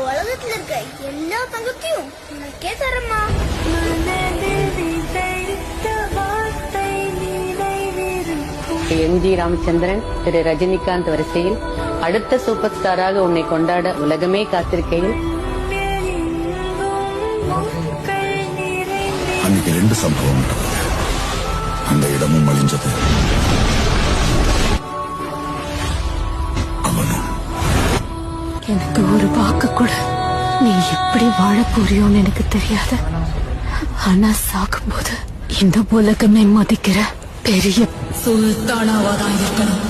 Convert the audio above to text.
உலகத்துல இருக்க எல்லா தங்கத்தையும் உனக்கே தரமா. எம்ஜி ராமச்சந்திரன், திரு ரஜினிகாந்த் வரிசையில் அடுத்த சூப்பர் ஸ்டாராக உன்னை கொண்டாட உலகமே காத்திருக்கையில் அன்னைக்கு 2 சம்பவம் அந்த இடமும் அழிஞ்சது. அவனும் எனக்கு ஒரு வாக்கு கூட நீ எப்படி வாழ போறியோன்னு எனக்கு தெரியாது. ஆனா சாகும்போது இந்த உலகமே மதிக்கிற பெரிய சுல்தானாவாதான் இருக்கணும்.